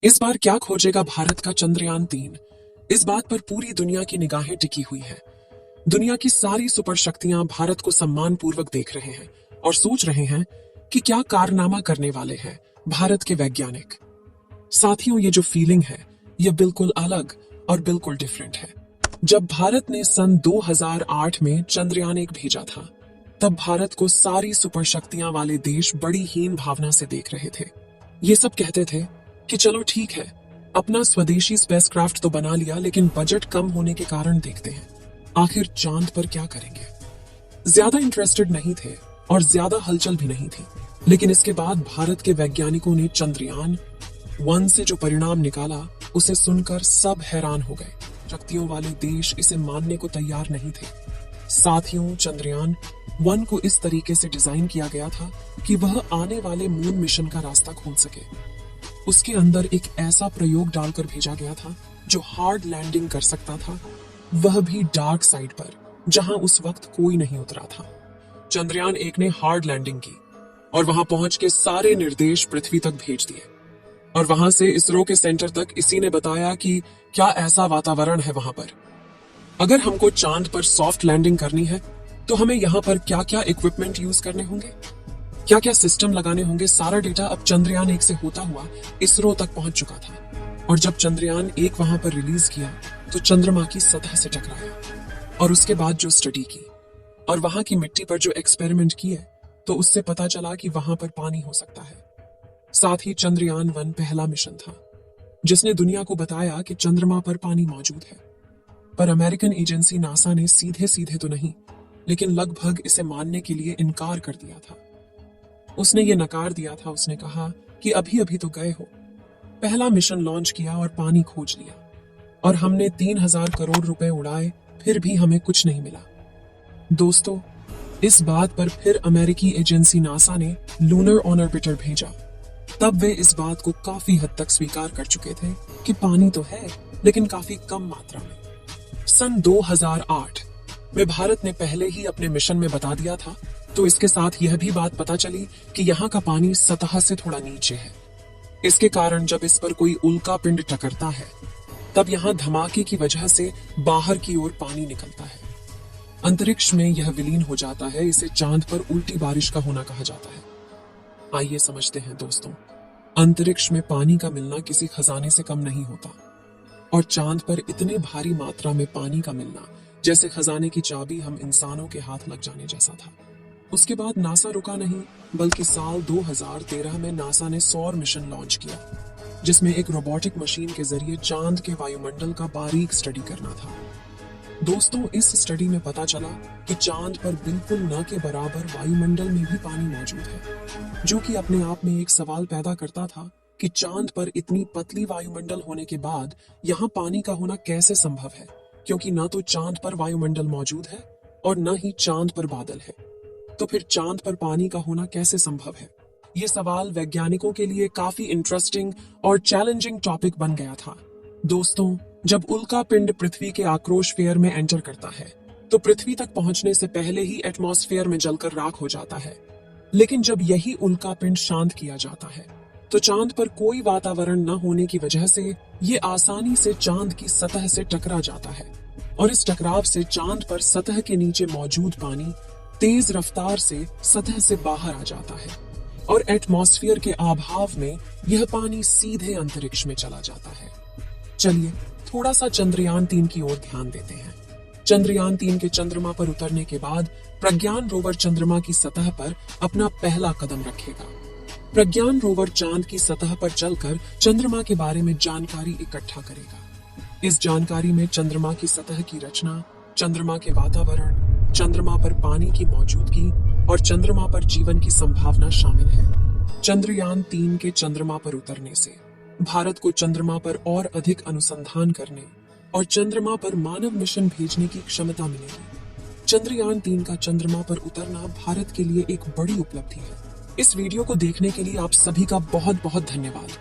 इस बार क्या खोजेगा भारत का चंद्रयान 3? इस बात पर पूरी दुनिया की निगाहें टिकी हुई हैं। दुनिया की सारी सुपर शक्तियां भारत को सम्मानपूर्वक देख रहे हैं और सोच रहे हैं कि क्या कारनामा करने वाले हैं भारत के वैज्ञानिक। साथियों, ये जो फीलिंग है ये बिल्कुल अलग और बिल्कुल डिफरेंट है। जब भारत ने सन 2008 में चंद्रयान 1 भेजा था, तब भारत को सारी सुपर शक्तियां वाले देश बड़ी हीन भावना से देख रहे थे। ये सब कहते थे कि चलो ठीक है, अपना स्वदेशी स्पेसक्राफ्ट तो बना लिया, लेकिन बजट कम होने के कारण देखते हैं आखिर चांद पर क्या करेंगे। ज्यादा इंटरेस्टेड नहीं थे और ज्यादा हलचल भी नहीं थी। लेकिन इसके बाद भारत के वैज्ञानिकों ने चंद्रयान 1 से जो परिणाम निकाला, उसे सुनकर सब हैरान हो गए। शक्तियों वाले देश इसे मानने को तैयार नहीं थे। साथियों, चंद्रयान 1 को इस तरीके से डिजाइन किया गया था कि वह आने वाले मून मिशन का रास्ता खोल सके। उसके अंदर एक ऐसा प्रयोग डालकर भेजा गया था जो हार्ड लैंडिंग कर सकता था, वह भी डार्क साइड पर, जहां उस वक्त कोई नहीं उतरा था। चंद्रयान 1 ने हार्ड लैंडिंग की और वहां पहुंच के सारे निर्देश पृथ्वी तक भेज दिए। और वहां से इसरो के सेंटर तक इसी ने बताया कि क्या ऐसा वातावरण है वहां पर। अगर हमको चांद पर सॉफ्ट लैंडिंग करनी है तो हमें यहाँ पर क्या क्या इक्विपमेंट यूज करने होंगे, क्या क्या सिस्टम लगाने होंगे। सारा डेटा अब चंद्रयान 1 से होता हुआ इसरो तक पहुंच चुका था। और जब चंद्रयान 1 वहां पर रिलीज किया तो चंद्रमा की सतह से टकराया और उसके बाद जो स्टडी की और वहां की मिट्टी पर जो एक्सपेरिमेंट किए, तो उससे पता चला कि वहां पर पानी हो सकता है। साथ ही चंद्रयान 1 पहला मिशन था जिसने दुनिया को बताया कि चंद्रमा पर पानी मौजूद है। पर अमेरिकन एजेंसी नासा ने सीधे सीधे तो नहीं, लेकिन लगभग इसे मानने के लिए इनकार कर दिया था। उसने ये नकार दिया था। उसने कहा कि अभी अभी तो गए हो, पहला मिशन लॉन्च किया और पानी खोज लिया, और हमने 3000 करोड़ रुपए उड़ाए, फिर भी हमें कुछ नहीं मिला। दोस्तों, इस बात पर फिर अमेरिकी एजेंसी नासा ने लूनर ऑन ऑर्बिटर भेजा। तब वे इस बात को काफी हद तक स्वीकार कर चुके थे कि पानी तो है, लेकिन काफी कम मात्रा में। सन 2008 में भारत ने पहले ही अपने मिशन में बता दिया था, तो इसके साथ यह भी बात पता चली कि यहाँ का पानी सतह से थोड़ा नीचे है। इसके कारण जब इस पर कोई उल्का पिंड टकरता है, तब यहाँ धमाके की वजह से बाहर की ओर पानी निकलता है। अंतरिक्ष में यह विलीन हो जाता है। इसे चांद पर उल्टी बारिश का होना कहा जाता है। आइए समझते हैं दोस्तों, अंतरिक्ष में पानी का मिलना किसी खजाने से कम नहीं होता, और चांद पर इतने भारी मात्रा में पानी का मिलना जैसे खजाने की चाबी हम इंसानों के हाथ लग जाने जैसा था। उसके बाद नासा रुका नहीं, बल्कि साल 2013 में नासा ने सौर मिशन लॉन्च किया, जिसमें एक रोबोटिक मशीन के जरिए चांद के वायुमंडल का बारीक स्टडी करना था। दोस्तों, इस स्टडी में पता चला कि चांद पर बिल्कुल न के बराबर वायुमंडल में भी पानी मौजूद है, जो कि अपने आप में एक सवाल पैदा करता था कि चांद पर इतनी पतली वायुमंडल होने के बाद यहाँ पानी का होना कैसे संभव है, क्योंकि न तो चांद पर वायुमंडल मौजूद है और न ही चांद पर बादल है। तो फिर चांद पर पानी का होना कैसे संभव है? ये सवाल वैज्ञानिकों के लिए काफी इंटरेस्टिंग और चैलेंजिंग टॉपिक बन गया था। दोस्तों, जब उल्का पिंड पृथ्वी के आक्रोशफेयर में एंटर करता है, तो पृथ्वी तक पहुंचने से पहले ही एटमॉस्फेयर में जलकर राख हो जाता है। लेकिन जब यही उल्का पिंड शांत किया जाता है, तो चांद पर कोई वातावरण न होने की वजह से ये आसानी से चांद की सतह से टकरा जाता है, और इस टकराव से चांद पर सतह के नीचे मौजूद पानी तेज रफ्तार से सतह से बाहर आ जाता है, और एटमॉस्फेयर के अभाव में यह पानी सीधे अंतरिक्ष में चला जाता है। चलिए थोड़ा सा चंद्रयान 3 की ओर ध्यान देते हैं। चंद्रयान 3 के चंद्रमा पर उतरने के बाद प्रज्ञान रोवर चंद्रमा की सतह पर अपना पहला कदम रखेगा। प्रज्ञान रोवर चांद की सतह पर चलकर चंद्रमा के बारे में जानकारी इकट्ठा करेगा। इस जानकारी में चंद्रमा की सतह की रचना, चंद्रमा के वातावरण, चंद्रमा पर पानी की मौजूदगी और चंद्रमा पर जीवन की संभावना शामिल है। चंद्रयान 3 के चंद्रमा पर उतरने से भारत को चंद्रमा पर और अधिक अनुसंधान करने और चंद्रमा पर मानव मिशन भेजने की क्षमता मिलेगी। चंद्रयान 3 का चंद्रमा पर उतरना भारत के लिए एक बड़ी उपलब्धि है। इस वीडियो को देखने के लिए आप सभी का बहुत बहुत धन्यवाद।